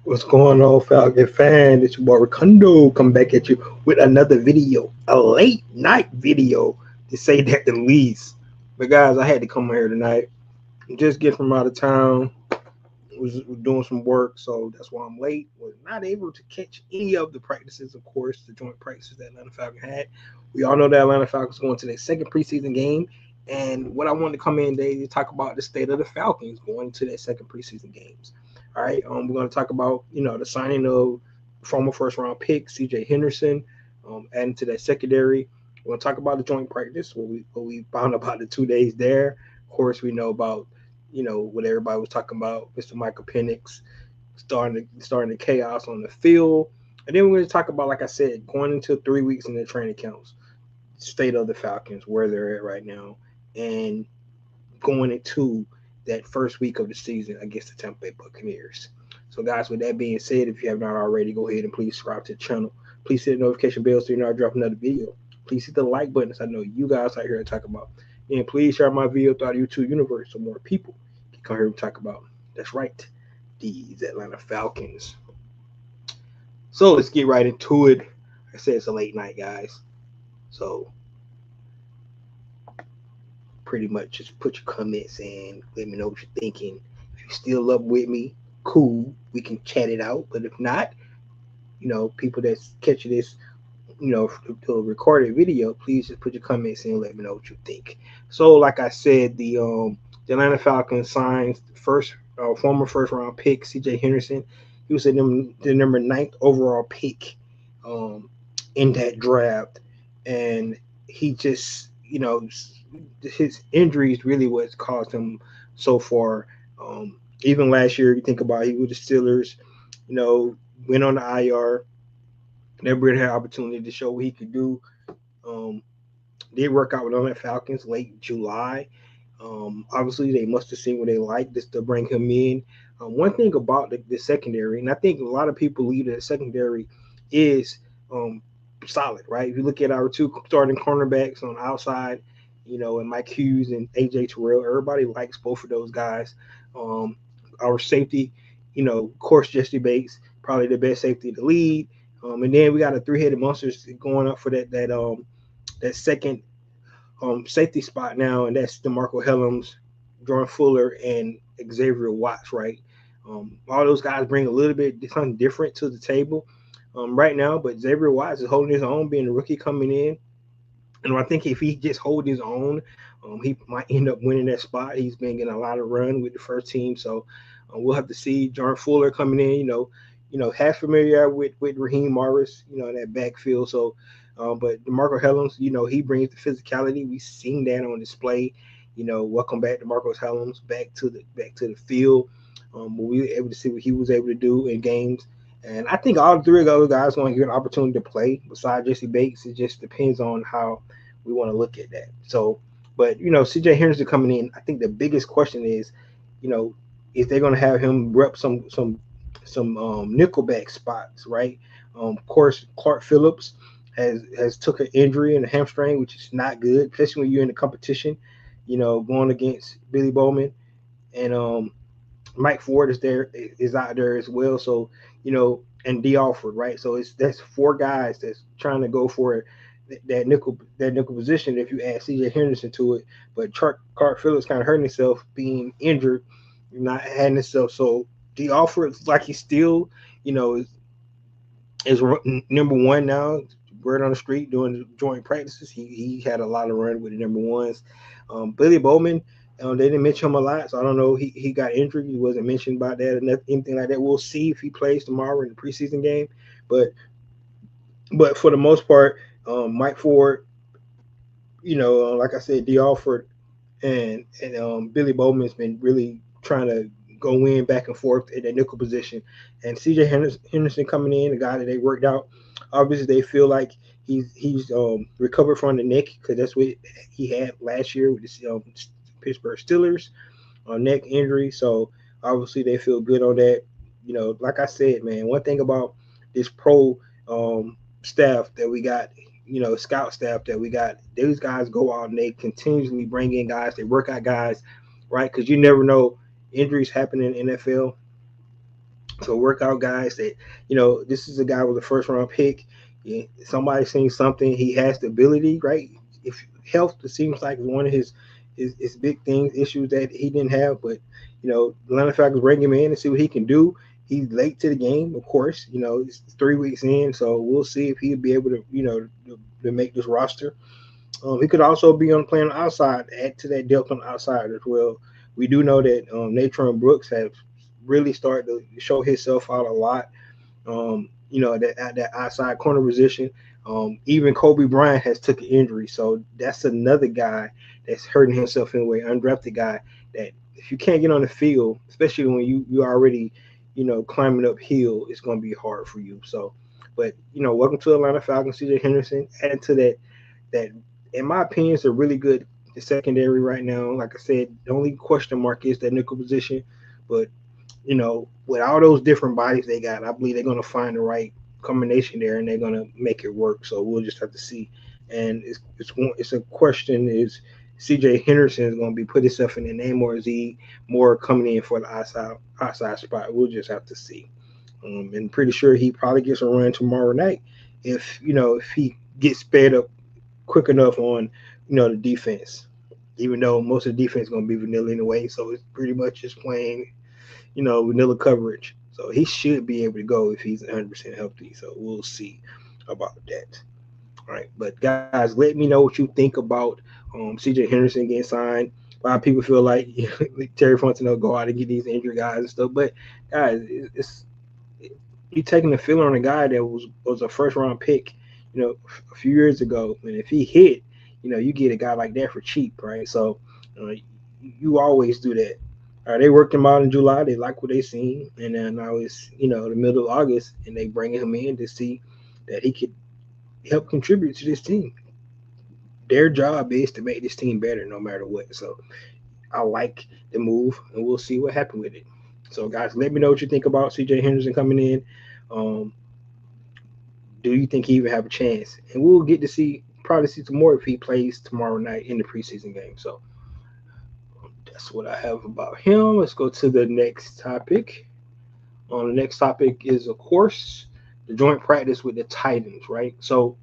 What's going on, Falcon fan? It's your boy Ricondo coming back at you with another video, a late night video to say that the least. But guys, I had to come here tonight. Just get from out of town. Was doing some work, so that's why I'm late. Was not able to catch any of the practices, of course, the joint practices that Atlanta Falcons had. We all know that Atlanta Falcons going to their second preseason game, and what I wanted to come in today to talk about the state of the Falcons going to their second preseason games. All right, we're going to talk about the signing of former first round pick C.J. Henderson, adding to that secondary. We're going to talk about the joint practice, what we found about the 2 days there. Of course, we know about what everybody was talking about, Mr. Michael Penix starting the chaos on the field. And then we're going to talk about, like I said, going into 3 weeks in the training camps, state of the Falcons, where they're at right now, and going into that first week of the season against the Tampa Bay Buccaneers. So, guys, with that being said, if you have not already, go ahead and please subscribe to the channel. Please hit the notification bell so you know I drop another video. Please hit the like button, so I know you guys are here to talk about. And please share my video throughout the YouTube universe so more people can come here and talk about. That's right, these Atlanta Falcons. So let's get right into it. Like I said, it's a late night, guys. So pretty much just put your comments in. Let me know what you're thinking. If you're still up with me, cool. We can chat it out. But if not, people that's catching this, to recorded video, please just put your comments in and let me know what you think. So, like I said, the Atlanta Falcons signed first former first round pick C.J. Henderson. He was the number ninth overall pick in that draft, and he just his injuries really what caused him so far. Even last year, you think about it, he was the Steelers, you know, went on the IR, never really had an opportunity to show what he could do. Um, did work out with them at Falcons late July. Obviously, they must have seen what they liked just to bring him in. One thing about the secondary, and I think a lot of people believe that the secondary is solid, right? If you look at our two starting cornerbacks on the outside, and Mike Hughes and AJ Terrell, everybody likes both of those guys. Um, our safety, of course, Jesse Bates, probably the best safety in the league. And then we got a three-headed monsters going up for that second safety spot now, and that's DeMarco Helms, Jordan Fuller, and Xavier Watts, right? All those guys bring a little bit something different to the table right now, but Xavier Watts is holding his own, being a rookie coming in. And I think if he just hold his own, he might end up winning that spot. He's been getting a lot of run with the first team, so we'll have to see. Jordan Fuller coming in, has familiar with Raheem Morris, in that backfield. So, but DeMarco Helms, he brings the physicality. We've seen that on display. Welcome back to Marcos Helms back to the field. We were able to see what he was able to do in games. And I think all three of those guys are going to get an opportunity to play besides Jesse Bates. It just depends on how we want to look at that. So, but CJ Henderson coming in, I think the biggest question is, you know, if they're going to have him rep some nickelback spots, right? Of course, Clark Phillips has took an injury and a hamstring, which is not good, especially when you're in the competition. Going against Billy Bowman and Mike Ford is out there as well. So and D Alford, right? So that's four guys that's trying to go for that nickel position. If you add C.J. Henderson to it, but Clark Phillips kind of hurting himself, being injured, not having himself. So D Alford like he's still, is number one now. Word on the street doing joint practices. He had a lot of run with the number ones. Billy Bowman, they didn't mention him a lot, so I don't know. He got injured. He wasn't mentioned about that or anything like that. We'll see if he plays tomorrow in the preseason game. But for the most part, Mike Ford, like I said, D. Alford and Billy Bowman's been really trying to go in back and forth in that nickel position. And C.J. Henderson coming in, the guy that they worked out. Obviously, they feel like he's recovered from the neck because that's what he had last year with the Pittsburgh Steelers neck injury. So obviously, they feel good on that. Like I said, man, one thing about this pro staff that we got, scout staff that we got, those guys go out and they continuously bring in guys. They work out guys, right? Because you never know, injuries happen in NFL. So workout guys that, this is a guy with a first round pick. Yeah, somebody saying something. He has the ability, right? If health, it seems like is one of his big things, issues that he didn't have. But the Atlanta Falcons bring him in and see what he can do. He's late to the game, of course. It's 3 weeks in, so we'll see if he'll be able to, to make this roster. He could also be on playing outside, add to that depth on the outside as well. We do know that Natron Brooks has really started to show himself out a lot. That at that outside corner position. Even Kobe Bryant has took an injury, so that's another guy that's hurting himself in a way. Undrafted guy that if you can't get on the field, especially when you already climbing uphill, it's going to be hard for you. So, but welcome to Atlanta Falcons. CJ Henderson added to that in my opinion is a really good secondary right now. Like I said, the only question mark is that nickel position, but with all those different bodies they got, I believe they're going to find the right combination there, and they're going to make it work. So we'll just have to see. And it's a question: is C.J. Henderson is going to be put himself in the name, or is he more coming in for the outside spot? We'll just have to see. And pretty sure he probably gets a run tomorrow night if he gets sped up quick enough on the defense. Even though most of the defense is going to be vanilla anyway, so it's pretty much just playing vanilla coverage. So he should be able to go if he's 100% healthy. So we'll see about that. All right. But guys, let me know what you think about CJ Henderson getting signed. A lot of people feel like Terry Fontenot go out and get these injured guys and stuff. But guys, you taking the feeler on a guy that was a first round pick, a few years ago. And if he hit, you get a guy like that for cheap, right? So uh, you always do that. They worked him out in July. They like what they seen, and then now it's the middle of August, and they bringing him in to see that he could help contribute to this team. Their job is to make this team better, no matter what. So I like the move, and we'll see what happens with it. So guys, let me know what you think about C.J. Henderson coming in. Um, do you think he even have a chance? And we'll get to probably see some more if he plays tomorrow night in the preseason game. So that's what I have about him. Let's go to the next topic. The next topic is, of course, the joint practice with the Titans, right? So,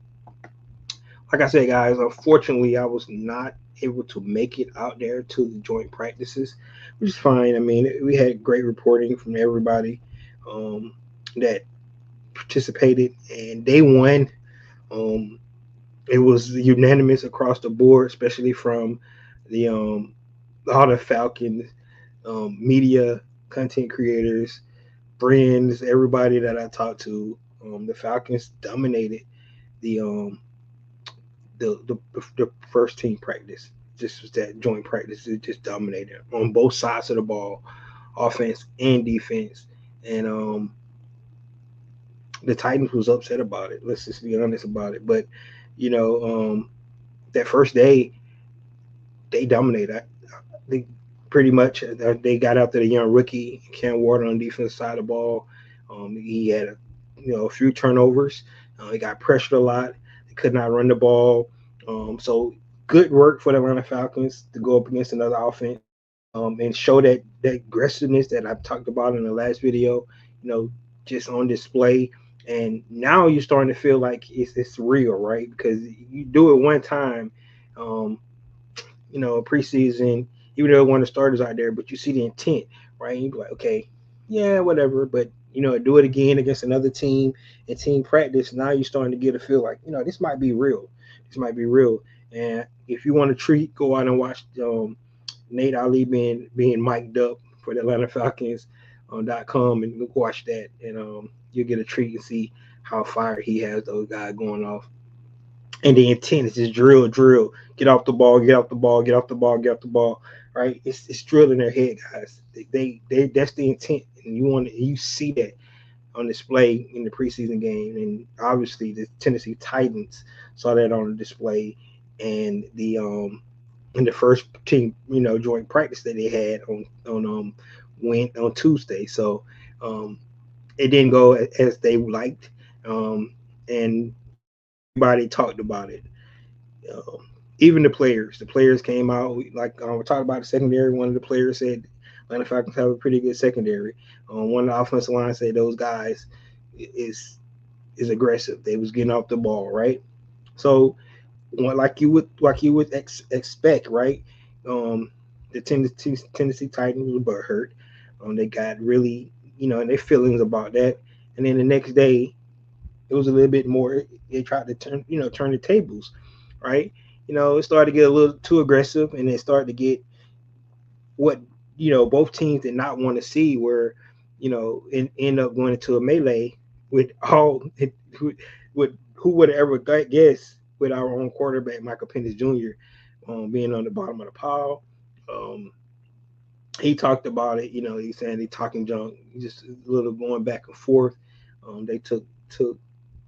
like I said, guys, unfortunately, I was not able to make it out there to the joint practices, which is fine. I mean, we had great reporting from everybody um, that participated, and they won. Um, it was unanimous across the board, especially from the all the Falcons media, content creators, friends, everybody that I talked to. The Falcons dominated the the first team practice. Just was that joint practice. It just dominated on both sides of the ball, offense and defense. And the Titans was upset about it. Let's just be honest about it. But you know, that first day they dominated. They pretty much they got after the young rookie Cam Ward on the defensive side of the ball. He had a few turnovers. He got pressured a lot. They could not run the ball. So good work for the Atlanta Falcons to go up against another offense and show that aggressiveness that I've talked about in the last video. Just on display. And now you're starting to feel like it's real, right? Because you do it one time. Um, preseason, even though one of the starters out there, but you see the intent, right? You be like, okay, yeah, whatever. But do it again against another team in team practice. Now you're starting to get a feel like, this might be real. This might be real. And if you want to treat, go out and watch Nate Ali being mic'd up for the Atlanta Falcons on .com and watch that, and you'll get a treat and see how fire he has those guys going off. And the intent is just drill, get off the ball, get off the ball, get off the ball, get off the ball. Right? It's drilled in their head, guys. They that's the intent, and you see that on display in the preseason game, and obviously the Tennessee Titans saw that on display, and the in the first team joint practice that they had on Tuesday. So it didn't go as they liked, and everybody talked about it. Um, Even the players came out. Like we talked about the secondary. One of the players said Atlanta Falcons have a pretty good secondary. One of the offensive line say those guys is is aggressive. They was getting off the ball, right? So like you would expect, right? Um, the Tennessee Titans were butthurt. They got really, and their feelings about that. And then the next day, it was a little bit more. They tried to turn the tables, right? It started to get a little too aggressive, and it started to get what both teams did not want to see, where end up going into a melee with all with who would have ever guessed with our own quarterback Michael Penix Jr. Being on the bottom of the pile. Um, he talked about it. He's saying they talking junk, just a little going back and forth. They took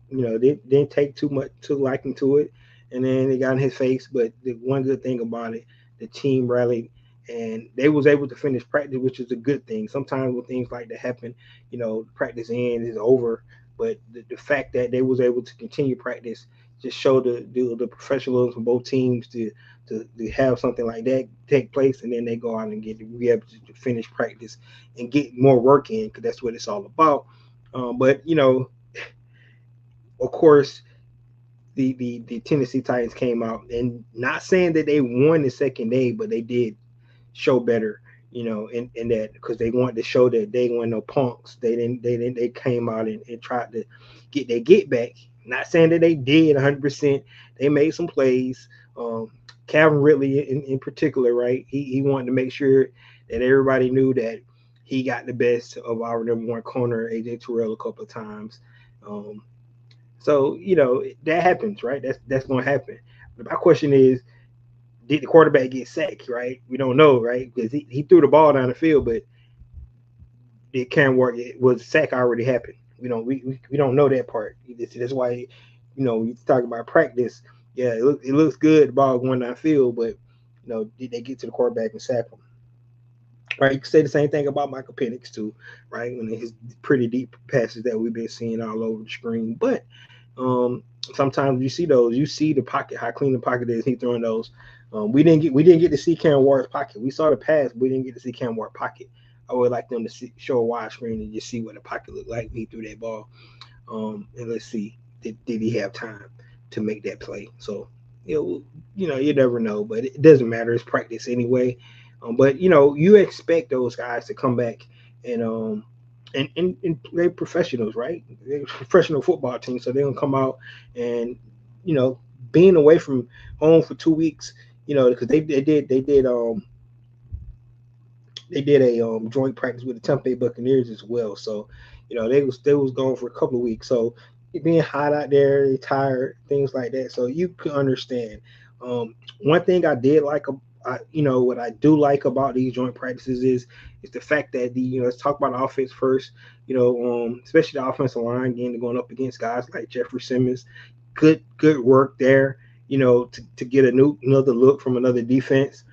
they didn't take too much to liking to it, and then they got in his face. But the one good thing about it, the team rallied and they was able to finish practice, which is a good thing. Sometimes when things like that happen, practice end is over. But the fact that they was able to continue practice just showed the professionalism from both teams to have something like that take place, and then they go out and be able to finish practice and get more work in, because that's what it's all about. But of course, the Tennessee Titans came out, and not saying that they won the second day, but they did show better, in that, because they wanted to show that they weren't no punks. They came out and tried to get their get back. Not saying that they did 100%. They made some plays. Calvin Ridley in particular, right? He wanted to make sure that everybody knew that he got the best of our number one corner, AJ Terrell, a couple of times. Um, so that happens, right? That's going to happen. But my question is, did the quarterback get sacked? Right? We don't know, right? Because he threw the ball down the field, but did Cam Ward, was sack already happened? We don't know that part. That's why you talk about practice. Yeah, it looks good, the ball going down the field, but did they get to the quarterback and sack him? Right, you can say the same thing about Michael Penix too, right? When his pretty deep passes that we've been seeing all over the screen. But um, sometimes you see those, you see the pocket, how clean the pocket is. He throwing those. We didn't get to see Cam Ward's pocket. We saw the pass, but we didn't get to see Cam Ward's pocket. I would like them to show a wide screen and just see what the pocket looked like when he threw that ball. And let's see, did he have time to make that play? So you never know, but it doesn't matter. It's practice anyway. But you expect those guys to come back and and they're professionals, right? They're a professional football team, so they're gonna come out and you know being away from home for 2 weeks, because they did a joint practice with the Tampa Bay Buccaneers as well. So, they was gone for a couple of weeks. So being hot out there, they tired, things like that. So you can understand. One thing I did like, what I do like about these joint practices is the fact that let's talk about the offense first. Especially the offensive line getting going up against guys like Jeffrey Simmons. Good work there. To get another look from another defense.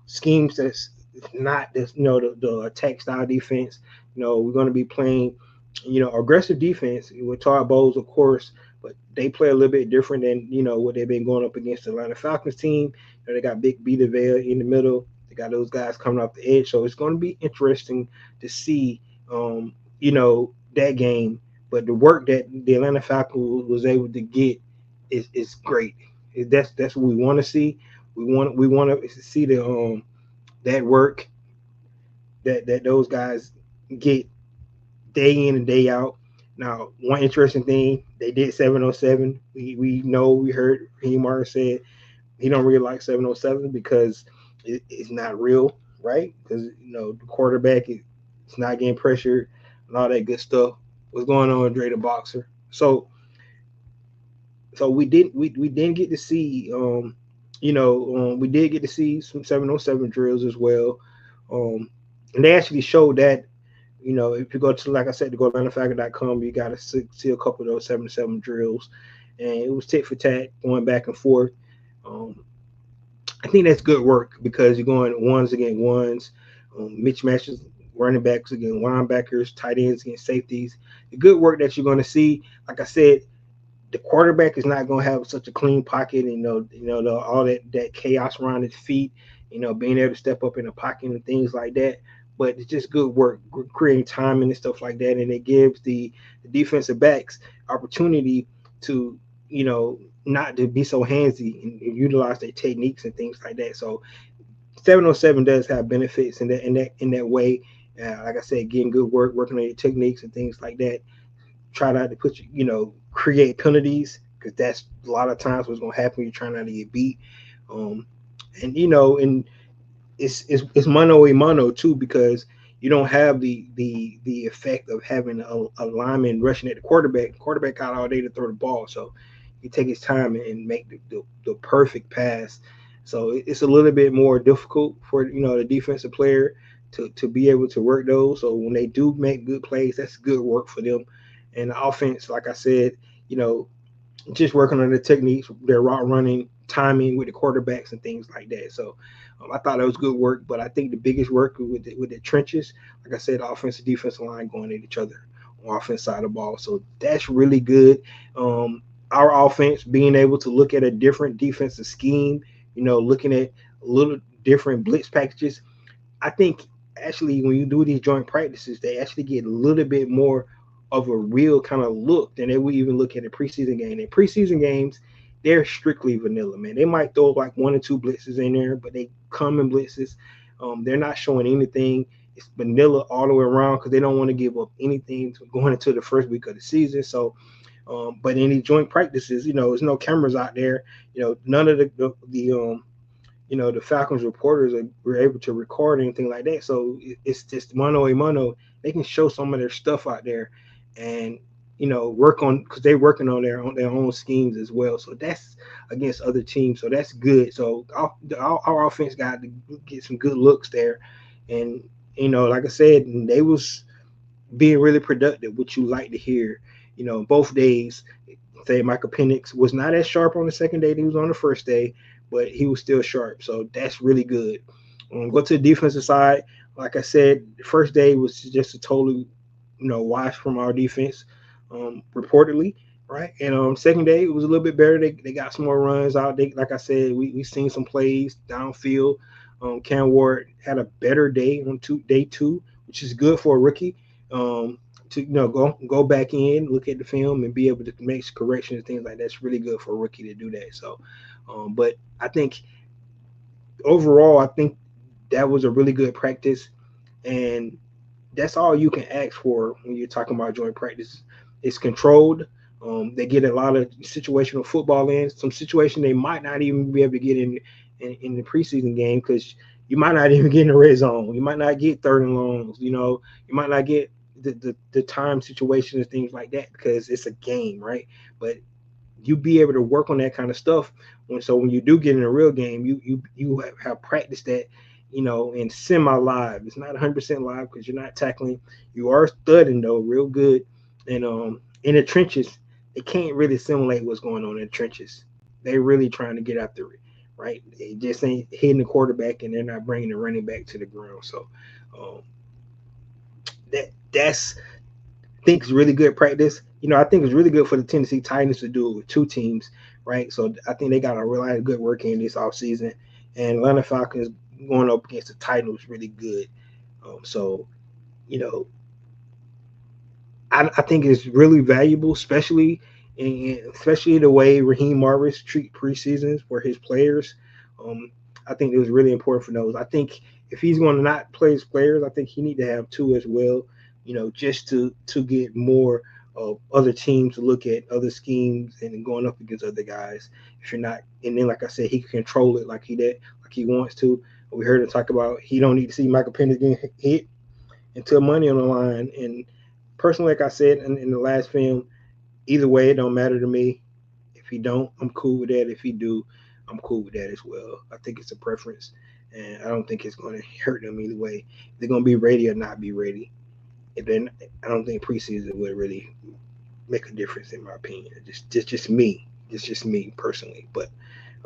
Schemes that's not this, the attack style defense. We're going to be playing, aggressive defense with Todd Bowles, of course, but they play a little bit different than what they've been going up against the Atlanta Falcons team. They got Big B DeVale in the middle. They got those guys coming off the edge, so it's going to be interesting to see, that game. But the work that the Atlanta Falcons was able to get is great. That's what we want to see. We want to see that work that those guys get day in and day out. Now, one interesting thing, they did 707. We heard Hemar said he don't really like 707 because it's not real, right? Because the quarterback is not getting pressured and all that good stuff. What's going on with Dre the Boxer? So we didn't get to see we did get to see some 707 drills as well. And they actually showed that, if you go to, like I said, to go to AtlantaFalcon.com, you got to see a couple of those 707 drills. And it was tit for tat, going back and forth. Um, I think that's good work because you're going ones against ones, mismatches, running backs against linebackers, tight ends against safeties. The good work that you're going to see, like I said, the quarterback is not going to have such a clean pocket, and all that chaos around his feet, being able to step up in the pocket and things like that. but it's just good work, creating timing and stuff like that, and it gives the defensive backs opportunity to, not to be so handsy and utilize their techniques and things like that. So 707 does have benefits in that way. Like I said, getting good work, working on your techniques and things like that. Try not to create penalties, because that's a lot of times what's going to happen when you're trying not to get beat. Um, and it's mano a mano too, because you don't have the effect of having a lineman rushing at the quarterback. The quarterback got all day to throw the ball, so he take his time and make the perfect pass. So it's a little bit more difficult for the defensive player to be able to work those. So when they do make good plays, that's good work for them. And the offense, like I said, you know, just working on the techniques, their route running, timing with the quarterbacks and things like that. So I thought that was good work, but I think the biggest work with the trenches, like I said, offensive defensive line going at each other on offense side of the ball. So that's really good. Our offense being able to look at a different defensive scheme, looking at a little different blitz packages. I think actually when you do these joint practices, they actually get a little bit more of a real kind of look than they would even look at a preseason game. In preseason games, they're strictly vanilla, man. They might throw like one or two blitzes in there, but they come in blitzes. They're not showing anything. It's vanilla all the way around because they don't want to give up anything going into the first week of the season. So, but in these joint practices, there's no cameras out there. None of the Falcons reporters were able to record anything like that. So it's just mano a mano. They can show some of their stuff out there, and work on, because they're working on their own schemes as well. So that's against other teams. So that's good. So our offense got to get some good looks there, and like I said, they was being really productive, which you like to hear. Both days. Say Michael Penix was not as sharp on the second day that he was on the first day, but he was still sharp. So that's really good. Go to the defensive side. Like I said, the first day was just a total, wash from our defense, reportedly, right? And second day it was a little bit better. They got some more runs out. Like I said, we seen some plays downfield. Cam Ward had a better day on day two, which is good for a rookie. To go back in, look at the film, and be able to make corrections and things like that. It's really good for a rookie to do that. So, but I think overall, I think that was a really good practice, and that's all you can ask for when you're talking about joint practice. It's controlled. They get a lot of situational football in. Some situation they might not even be able to get in the preseason game, because you might not even get in the red zone. You might not get third and longs. You might not get the time situation and things like that, because it's a game, right? But you be able to work on that kind of stuff. When you do get in a real game, you have practiced that, in semi live. It's not 100% live because you're not tackling. You are studying though, real good. And in the trenches, they can't really simulate what's going on in the trenches. They're really trying to get after it, right? They just ain't hitting the quarterback, and they're not bringing the running back to the ground. So that's I think it's really good practice. I think it's really good for the Tennessee Titans to do it with two teams, right? So I think they got a lot of good work in this offseason. And Atlanta Falcons going up against the Titans was really good. So, I think it's really valuable, especially the way Raheem Morris treat preseasons for his players. I think it was really important for those. I think if he's going to not play his players, I think he need to have two as well. Just to get more of other teams to look at other schemes and going up against other guys. If you're not, and then like I said, he can control it like he wants to. We heard him talk about he don't need to see Michael Penix getting hit until money on the line. And personally, like I said in the last film, either way, it don't matter to me. If he don't, I'm cool with that. If he do, I'm cool with that as well. I think it's a preference, and I don't think it's going to hurt them either way. If they're going to be ready or not be ready. And then I don't think preseason would really make a difference, in my opinion. Just me. It's just me personally. But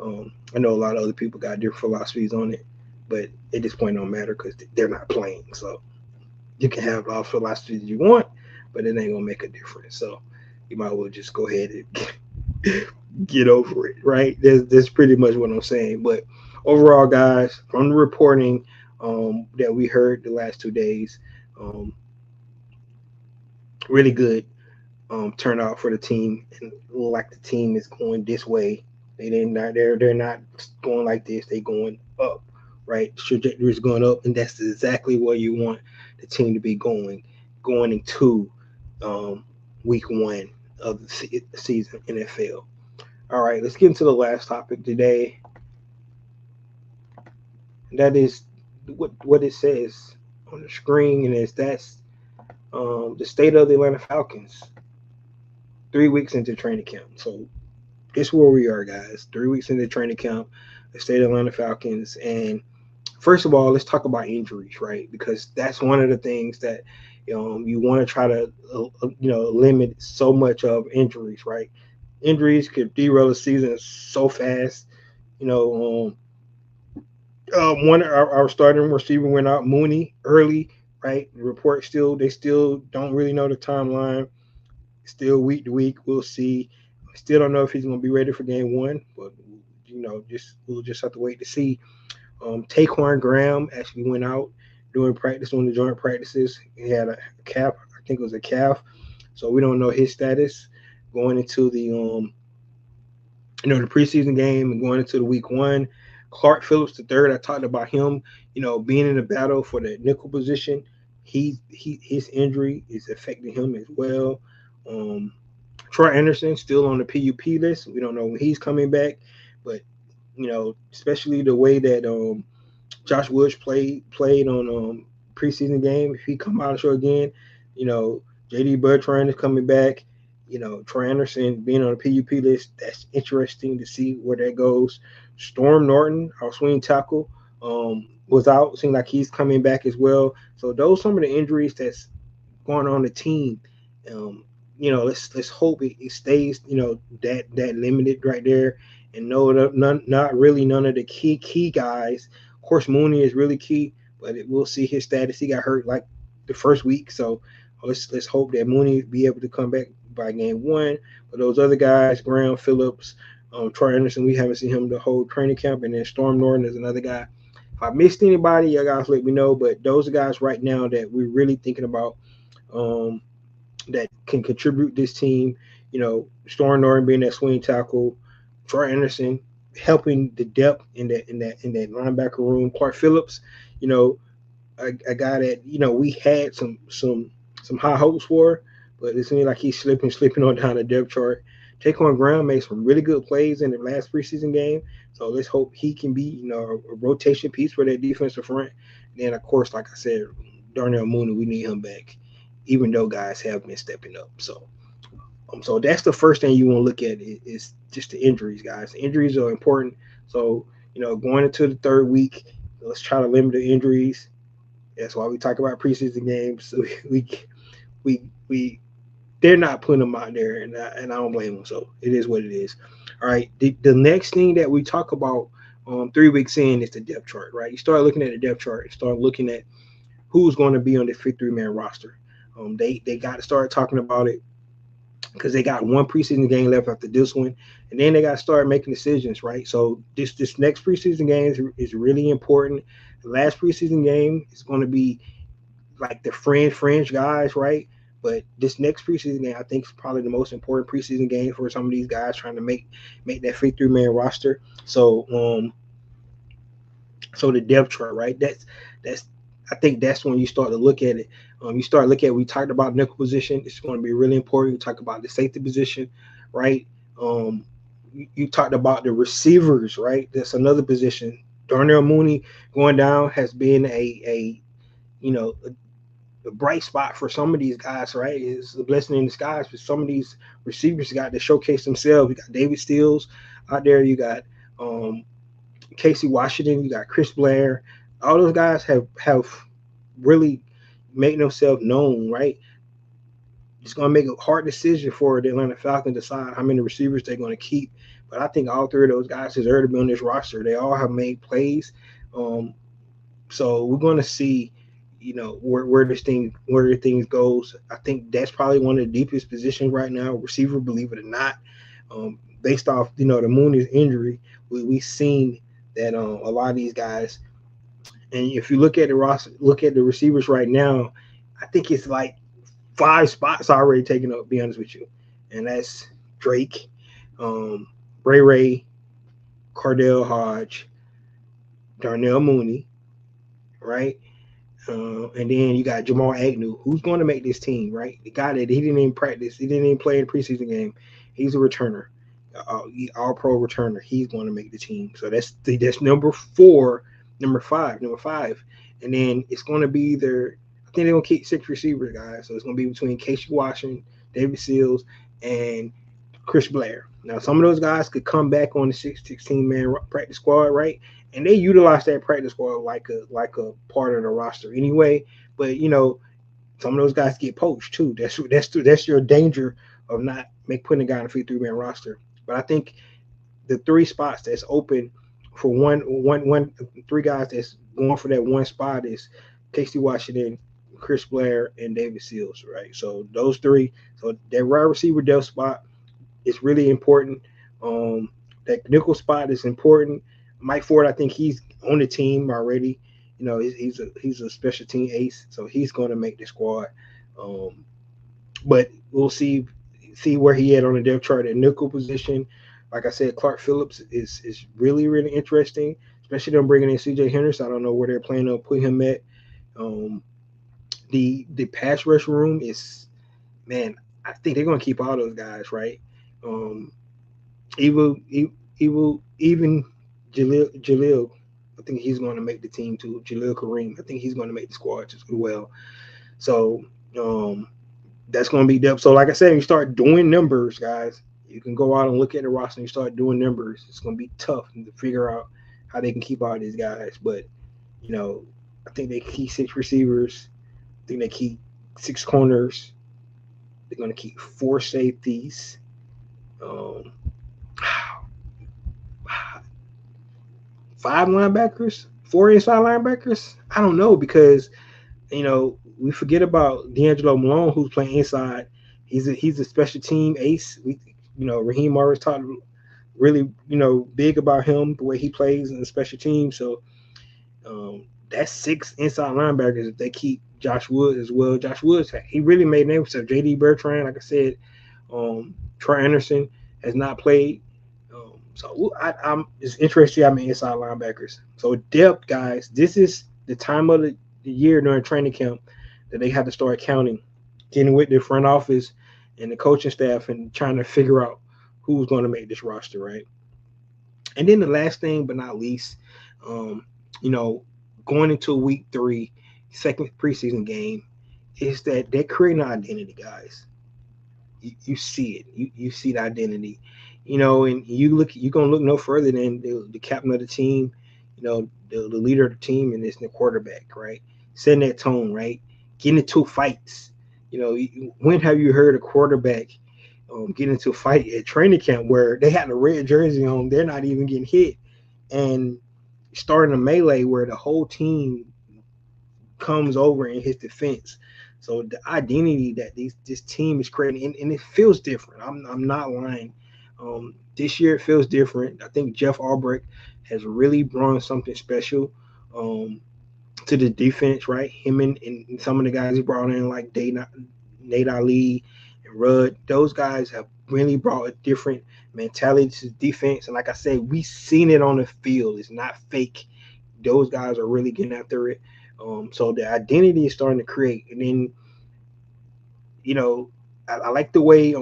I know a lot of other people got different philosophies on it. But at this point, it don't matter because they're not playing. So you can have all philosophies you want, but it ain't gonna make a difference. So you might as well just go ahead and get over it, right? That's pretty much what I'm saying. But overall, guys, from the reporting, that we heard the last 2 days. Um, really good turnout for the team, and like the team is going this way. They're not going like this. They going up, right? The trajectory is going up, and that's exactly where you want the team to be going into um, week 1 of the season NFL. All right, let's get into the last topic today. That is what it says on the screen, and that's the state of the Atlanta Falcons 3 weeks into training camp. So this is where we are, guys. 3 weeks into training camp, the state of Atlanta Falcons. And first of all, let's talk about injuries, right? Because that's one of the things that you want to try to limit so much of injuries, right? Injuries could derail the season so fast. You know, one our starting receiver went out, Mooney, early, right? The report they still don't really know the timeline. Still week to week, we'll see. Still don't know if he's going to be ready for game 1, but we'll just have to wait to see. Taquan Graham actually went out doing practice on the joint practices. He had a calf, I think it was a calf, so we don't know his status going into the preseason game and going into the week 1. Clark Phillips III, I talked about him, being in the battle for the nickel position. His injury is affecting him as well. Um, Troy Anderson still on the PUP list. We don't know when he's coming back, but especially the way that Josh Woods played on preseason game. If he come out and show again, JD Bertrand is coming back. Troy Anderson being on the PUP list, that's interesting to see where that goes. Storm Norton, our swing tackle, was out. Seems like he's coming back as well. So those some of the injuries that's going on the team. Um, let's hope it stays, that limited right there, and not really none of the key guys. Of course, Mooney is really key, but we'll see his status. He got hurt like the first week, so let's hope that Mooney be able to come back by game 1. But those other guys, Graham, Phillips, Troy Anderson, we haven't seen him the whole training camp, and then Storm Norton is another guy. If I missed anybody, you guys let me know. But those are guys right now that we're really thinking about. That can contribute this team. Storm Norton being that swing tackle, Troy Anderson helping the depth in that linebacker room. Clark Phillips, a guy that we had some high hopes for, but it seems like he's slipping on down the depth chart. Taquan Graham made some really good plays in the last preseason game, so let's hope he can be a rotation piece for that defensive front. And then of course, like I said, Darnell Mooney, we need him back, even though guys have been stepping up. So that's the first thing you want to look at is just the injuries, guys. Injuries are important. So going into the third week, let's try to limit the injuries. That's why we talk about preseason games. So we they're not putting them out there, and I don't blame them. So it is what it is. All right. The next thing that we talk about 3 weeks in is the depth chart, right? You start looking at the depth chart, start looking at who's going to be on the 53-man roster. They got to start talking about it because they got one preseason game left after this one, and then they got to start making decisions, right? So this next preseason game is really important. The last preseason game is going to be like the fringe guys, right? But this next preseason game, I think, is probably the most important preseason game for some of these guys trying to make that 53-man roster. So so the depth chart, right? That's I think that's when you start to look at it. You start looking at, we talked about nickel position. It's going to be really important. You talk about the safety position, right? You talked about the receivers, right? That's another position. Darnell Mooney going down has been a bright spot for some of these guys, right? It's a blessing in disguise for some of these receivers got to showcase themselves. You got David Stills out there. You got Casey Washington. You got Chris Blair. All those guys have really made themselves known, right? It's going to make a hard decision for the Atlanta Falcons to decide how many receivers they're going to keep. But I think all 3 of those guys deserve to be on this roster. They all have made plays. So we're going to see, where things goes. I think that's probably one of the deepest positions right now, receiver, believe it or not. Based off, the Mooney's injury, we've seen that a lot of these guys And if you look at the roster, look at the receivers right now, I think it's like 5 spots already taken up. To be honest with you, and that's Drake, um, Ray, Cardell Hodge, Darnell Mooney, right? And then you got Jamal Agnew, who's going to make this team, right? The guy that he didn't even practice, he didn't even play in the preseason game. He's a returner, all pro returner. He's going to make the team. So that's number 4, number five, and then it's going to be either. I think they're going to keep 6 receivers, guys. So it's going to be between Casey Washington, David Seals, and Chris Blair. Now, some of those guys could come back on the 16-man practice squad, right? And they utilize that practice squad like a part of the roster anyway. But some of those guys get poached too. That's your danger of not putting a guy on a 53-man roster. But I think the 3 spots that's open for one 3 guys that's going for that one spot is Casey Washington, Chris Blair, and David Seals, right? So those 3. So that wide receiver depth spot is really important. That nickel spot is important. Mike Ford, I think he's on the team already. He's a special team ace, so he's going to make the squad. But we'll see where he at on the depth chart at nickel position. Like I said, Clark Phillips is really, really interesting, especially them bringing in C.J. Henderson. I don't know where they're planning on putting him at. The pass rush room is, man, I think they're going to keep all those guys, right? Even Jaleel, I think he's going to make the team too. Jaleel Kareem, I think he's going to make the squad as well. So that's going to be depth. So like I said, you start doing numbers, guys. You can go out and look at the roster and you start doing numbers. It's going to be tough to figure out how they can keep all these guys. But I think they keep 6 receivers. I think they keep 6 corners. They're going to keep 4 safeties. 5 linebackers, 4 inside linebackers. I don't know, because we forget about D'Angelo Malone, who's playing inside. He's a special team ace. Raheem Morris talked really big about him, the way he plays in the special team. So that's 6 inside linebackers if they keep Josh Woods as well. Josh Woods, he really made a name for himself. J.D. Bertrand, like I said, Troy Anderson has not played. So I'm just interested. Inside linebackers. So depth, guys. This is the time of the year during training camp that they have to start counting, getting with the front office and the coaching staff and trying to figure out who's going to make this roster, right? And then the last thing, but not least, going into week 3, second preseason game, is that they're creating an identity, guys. You see it. You see the identity. And you're going to look no further than the captain of the team, the leader of the team, and it's the quarterback, right? Setting that tone, right? Getting into fights. When have you heard a quarterback get into a fight at training camp where they had a red jersey on, they're not even getting hit, and starting a melee where the whole team comes over and hits the fence? So the identity that this team is creating, and it feels different. I'm not lying. This year it feels different. I think Jeff Albrecht has really brought something special to the defense, right? Him and some of the guys he brought in, like Nate Ali and Rudd, those guys have really brought a different mentality to defense. And like I said, we seen it on the field. It's not fake. Those guys are really getting after it. So the identity is starting to create. And then, I like the way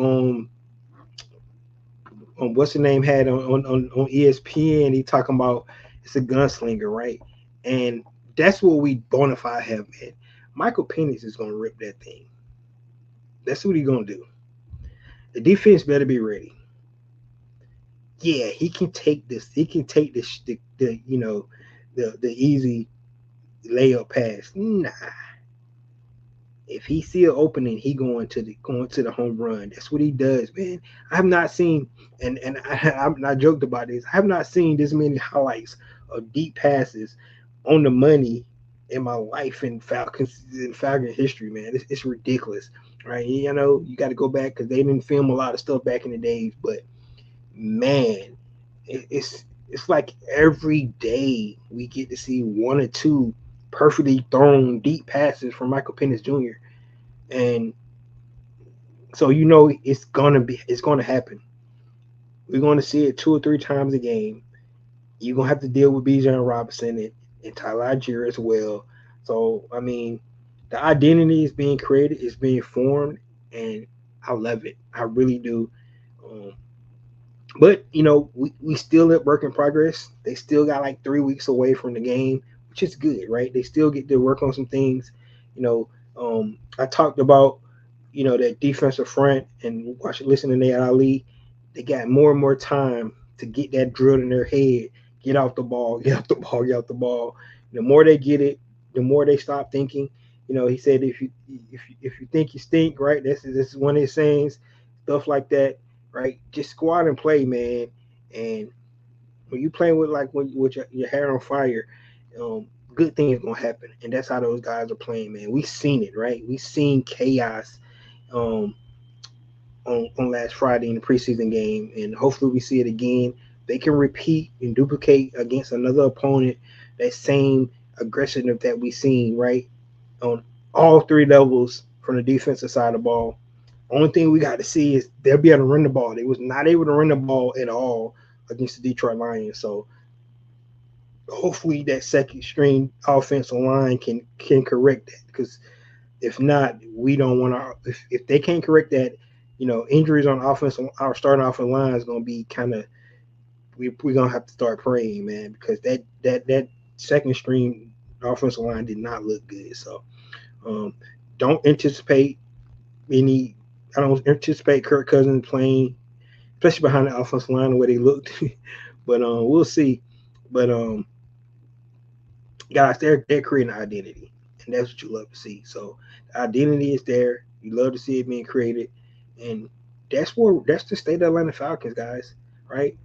what's the name had on ESPN, he talking about it's a gunslinger, right? And that's what we bona fide have, man. Michael Penix is going to rip that thing. That's what he's going to do. The defense better be ready. Yeah, he can take this. He can take this. The easy layup pass. Nah. If he see an opening, he going to the home run. That's what he does, man. I have not seen, and I'm not joked about this. I have not seen this many highlights of deep passes on the money in my life in Falcon history, man. It's ridiculous, right? You got to go back because they didn't film a lot of stuff back in the days, but man, it's it's like every day we get to see one or two perfectly thrown deep passes from Michael Penix Jr. And so it's gonna happen. We're gonna see it 2 or 3 times a game. You're gonna have to deal with Bijan Robinson and Tyler Algier as well. So I mean, the identity is being created, it's being formed, and I love it. I really do. Um, but we still at work in progress. They still got like 3 weeks away from the game, which is good, right? They still get to work on some things. You know, I talked about that defensive front and listening to Nate Ali. They got more and more time to get that drilled in their head. Get off the ball, get off the ball, get off the ball. The more they get it, the more they stop thinking. He said if you think you stink, right? This is one of his sayings, stuff like that, right? Just go out and play, man. And when you play with your hair on fire, good things gonna happen. And that's how those guys are playing, man. We seen it, right? We seen chaos um, on last Friday in the preseason game, and hopefully we see it again. They can repeat and duplicate against another opponent that same aggressiveness that we seen, right? On all 3 levels from the defensive side of the ball. Only thing we got to see is they'll be able to run the ball. They was not able to run the ball at all against the Detroit Lions. So hopefully that second string offensive line can correct that, because if not, we don't want to. If they can't correct that, injuries on offense, our starting offensive line is going to be kind of. We're gonna have to start praying, man, because that second string offensive line did not look good. So um, don't anticipate any. I don't anticipate Kirk Cousins playing, especially behind the offensive line the way they looked. But we'll see. But guys, they're creating an identity, and that's what you love to see. So the identity is there. You love to see it being created, and that's the state of Atlanta Falcons, guys. Right?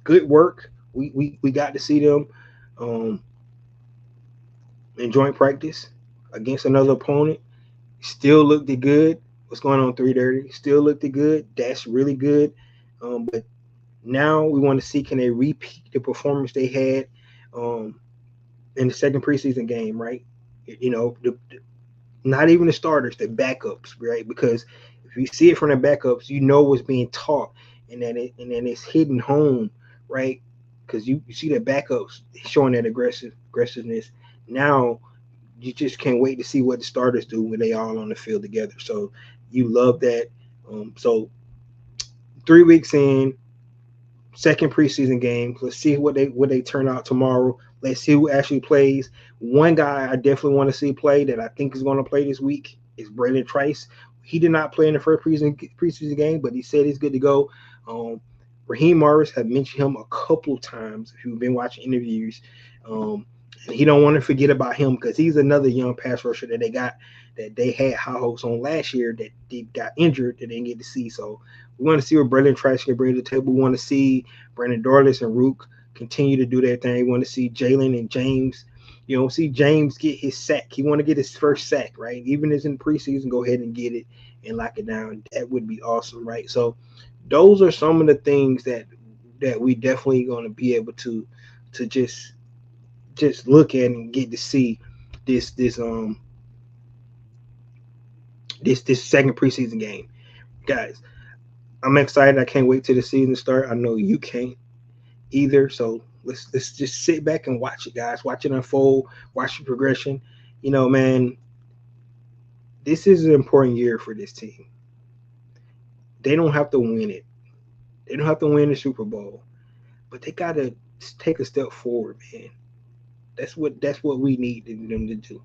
Good work. We got to see them um, in joint practice against another opponent. Still looked good. What's going on 3:30? Still looked good. That's really good. But now we want to see, can they repeat the performance they had um, in the second preseason game, right? Not even the starters, the backups, right? Because if you see it from the backups, you know what's being taught, and then it's hidden home, right? Because you see the backups showing that aggressiveness. Now you just can't wait to see what the starters do when they all on the field together. So you love that. So 3 weeks in, second preseason game. Let's see what they turn out tomorrow. Let's see who actually plays. One guy I definitely want to see play that I think is going to play this week is Braden Trice. He did not play in the first preseason game, but he said he's good to go. Um, Raheem Morris have mentioned him a couple of times if you've been watching interviews. And he don't want to forget about him because he's another young pass rusher that they had high hopes on last year that they got injured that they didn't get to see. So we want to see what Braden Trice can bring to the table. We want to see Brandon Dorless and Rook continue to do their thing. We want to see Jalen and James, see James get his sack. He want to get his first sack, right? Even as in preseason, go ahead and get it and lock it down. That would be awesome, right? So those are some of the things that we definitely going to be able to just look at and get to see this this second preseason game, guys. I'm excited. I can't wait till the season start. I know you can't either. So let's just sit back and watch it, guys. Watch it unfold. Watch the progression. Man, this is an important year for this team. They don't have to win it. They don't have to win the Super Bowl, but they gotta take a step forward, man. That's what we need them to do,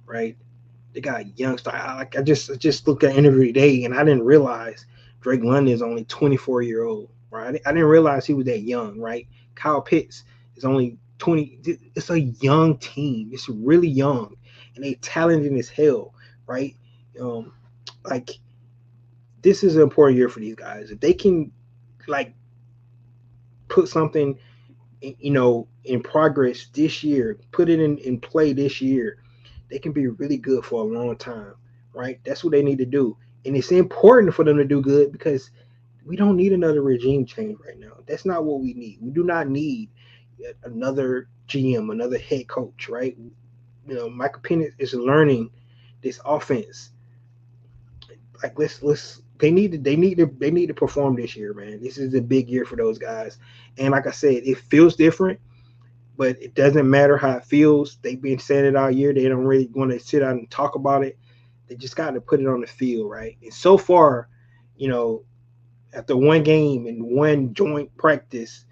right? They got youngsters. I just looked at an interview today, and I didn't realize Drake London is only 24-year-old. Right? I didn't realize he was that young. Right? Kyle Pitts is only 20. It's a young team. It's really young, and they talented as hell. Right? Um, like this is an important year for these guys. If they can, like, put something, in progress this year, put it in play this year, they can be really good for a long time, right? That's what they need to do. And it's important for them to do good because We don't need another regime change right now. That's not what we need. We do not need another GM, another head coach, right? Michael Penix is learning this offense. Like let's they need to perform this year, man. This is a big year for those guys. And like I said, it feels different, but it doesn't matter how it feels. They've been saying it all year. They don't really want to sit down and talk about it. They just got to put it on the field, right? And so far, you know, after one game and one joint practice,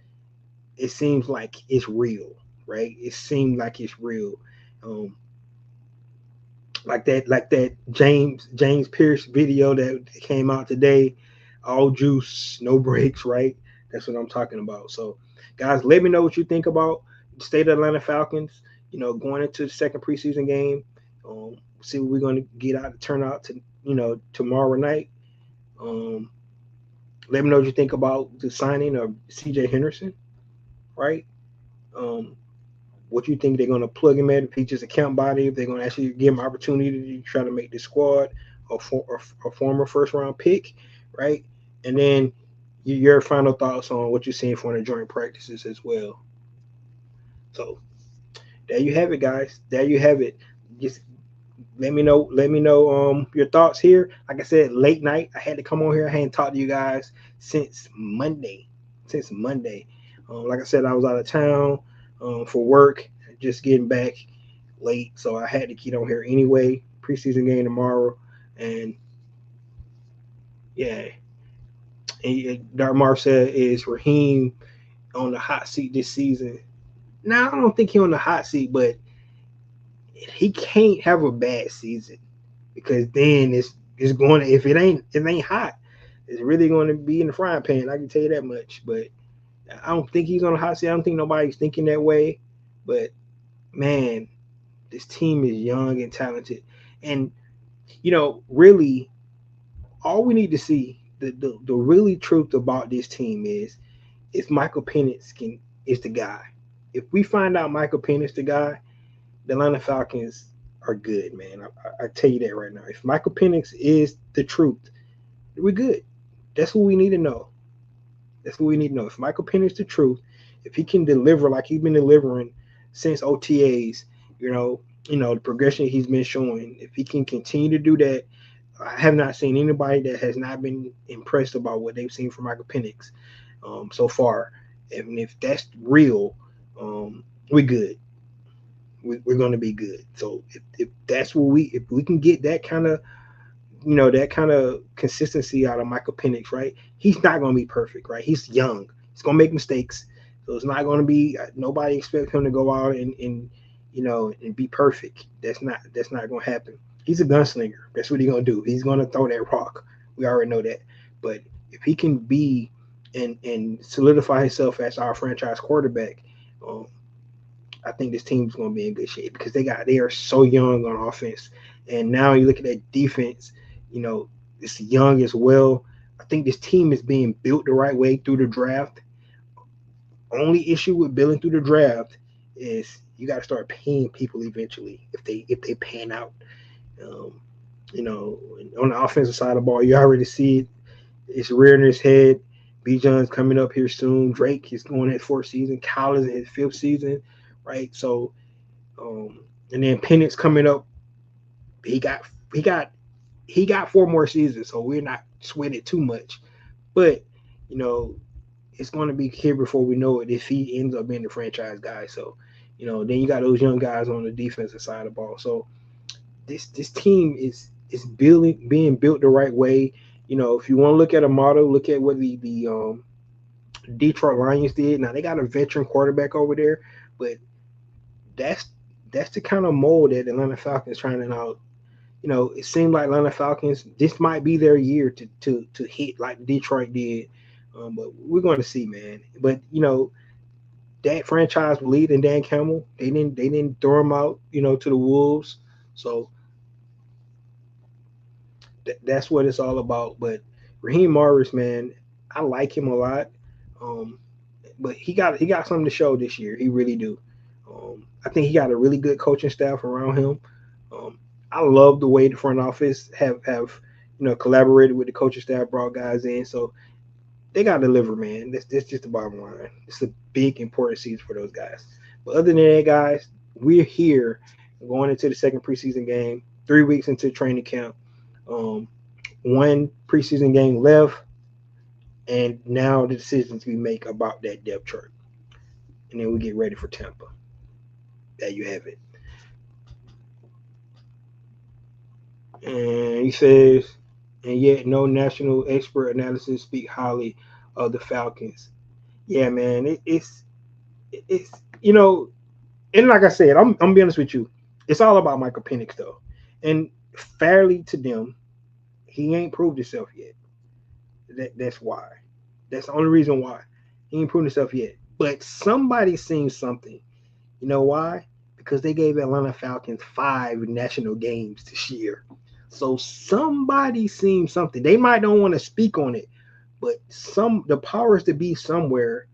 it seems like it's real, right? It seems like it's real. Um, like that James Pierce video that came out today, all juice, no breaks, right? That's what I'm talking about. So, guys, let me know what you think about the state of Atlanta Falcons. Going into the second preseason game, see what we're going to get out to turn out to tomorrow night. Um, Let me know what you think about the signing of C.J. Henderson, right? Um, what you think they're going to plug him in, if he's just a count body, if they're going to actually give him opportunity to try to make the squad or former first round pick, right? And then your final thoughts on what you're seeing for the joint practices as well. So there you have it, guys. There you have it. Just let me know your thoughts here. Like I said, late night. I had to come on here. I hadn't talked to you guys since Monday. Since Monday. Like I said, I was out of town for work, just getting back late, so I had to get on here anyway. Preseason game tomorrow, and yeah, and Dark Mar said, is Raheem on the hot seat this season? Now I don't think he's on the hot seat, but he can't have a bad season, because then it's going to, if it ain't hot, it's really going to be in the frying pan. I can tell you that much. But I don't think he's on the hot seat. I don't think nobody's thinking that way. But man, this team is young and talented, and really, all we need to see, the really truth about this team is Michael Penix is the guy. If we find out Michael Penix the guy, the Atlanta Falcons are good, man. I tell you that right now. If Michael Penix is the truth, we're good. That's what we need to know. That's what we need to know. If Michael Penix the truth, if he can deliver like he's been delivering since OTAs, the progression he's been showing, if he can continue to do that, I have not seen anybody that has not been impressed about what they've seen from Michael Penix so far. And if that's real, we're good. We're going to be good. So if that's what if we can get that kind of consistency out of Michael Penix, right? He's not going to be perfect, right? He's young. He's going to make mistakes. So it's not going to be, nobody expects him to go out and be perfect. That's not going to happen. He's a gunslinger. That's what he's going to do. He's going to throw that rock. We already know that. But if he can be and solidify himself as our franchise quarterback, I think this team's going to be in good shape, because they are so young on offense. And now you look at that defense, it's young as well. I think this team is being built the right way through the draft. Only issue with building through the draft is you got to start paying people eventually if they pan out. On the offensive side of the ball, you already see it. It's rearing its head. Bijan's coming up here soon. Drake is going his fourth season. Kyle is in his fifth season, right? So, and then Penix coming up. He got 4 more seasons, so we're not sweating too much. But it's going to be here before we know it if he ends up being the franchise guy. So, then you got those young guys on the defensive side of the ball. So this team is being built the right way. If you want to look at a model, look at what the Detroit Lions did. Now they got a veteran quarterback over there, but that's the kind of mold that the Atlanta Falcons trying to now. It seemed like Atlanta Falcons, this might be their year to hit like Detroit did. But we're going to see, man. But that franchise lead and Dan Campbell, they didn't throw him out, to the wolves. So that's what it's all about. But Raheem Morris, man, I like him a lot. But he got something to show this year. He really do. I think he got a really good coaching staff around him. I love the way the front office have collaborated with the coaching staff, brought guys in. So they got to deliver, man. That's just the bottom line. It's a big, important season for those guys. But other than that, guys, we're here going into the second preseason game, 3 weeks into training camp. Um, one preseason game left, and now the decisions we make about that depth chart. And then we get ready for Tampa. There you have it. And he says, and yet no national expert analysis speak highly of the Falcons. Yeah, man, it's and like I said, I'm being honest with you. It's all about Michael Penix though, and fairly to them, he ain't proved himself yet. That's why. That's the only reason why he ain't proved himself yet. But somebody seen something. You know why? Because they gave Atlanta Falcons 5 national games this year. So somebody seen something. They might don't want to speak on it, but the powers to be somewhere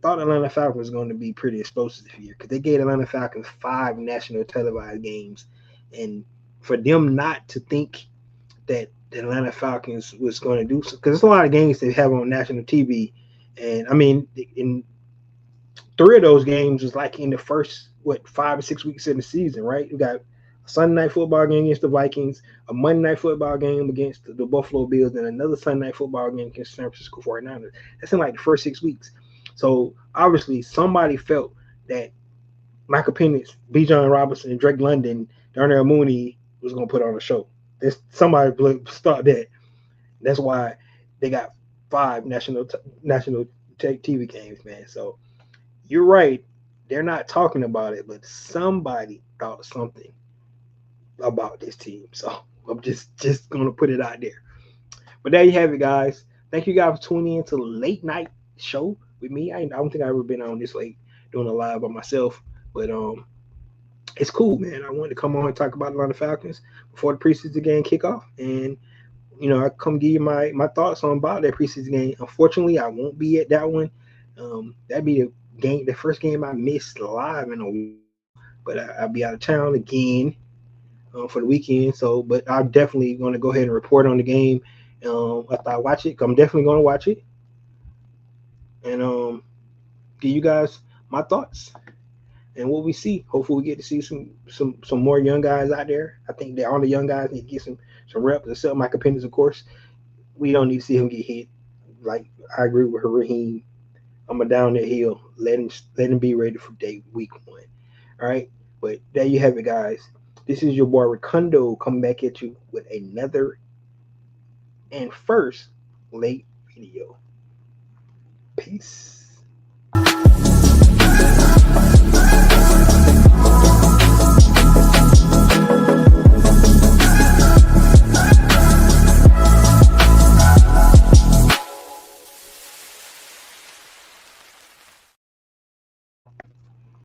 thought Atlanta Falcons was going to be pretty explosive this year because they gave Atlanta Falcons 5 national televised games, and for them not to think that the Atlanta Falcons was going to do so, because there's a lot of games they have on national TV, and I mean, in 3 of those games was like in the first 5 or 6 weeks of the season, right? We got a Sunday night football game against the Vikings, a Monday night football game against the Buffalo Bills, and another Sunday night football game against San Francisco 49ers. That's in like the first 6 weeks. So obviously somebody felt that Michael Penix, B. John Robinson, Drake London, Darnell Mooney was going to put on a show. Somebody started that. That's why they got 5 national TV games, man. So you're right. They're not talking about it, but somebody thought something about this team. So I'm just gonna put it out there. But there you have it, guys. Thank you guys for tuning in to the late night show with me. I don't think I've ever been on this late doing a live by myself, but it's cool, man. I wanted to come on and talk about Atlanta Falcons before the preseason game kickoff, and I come give you my thoughts on about that preseason game. Unfortunately, I won't be at that one. That'd be the first game I missed live in a while, but I'll be out of town again for the weekend. So, but I'm definitely going to go ahead and report on the game after I watch it. I'm definitely going to watch it and give you guys my thoughts and what we see. Hopefully, we get to see some more young guys out there. I think that all the young guys need to get some reps, except Michael Penix, of course. We don't need to see him get hit. Like I agree with Raheem. I'm a down that hill. Let him be ready for week 1. All right. But there you have it, guys. This is your boy Ricondo coming back at you with another and first late video. Peace.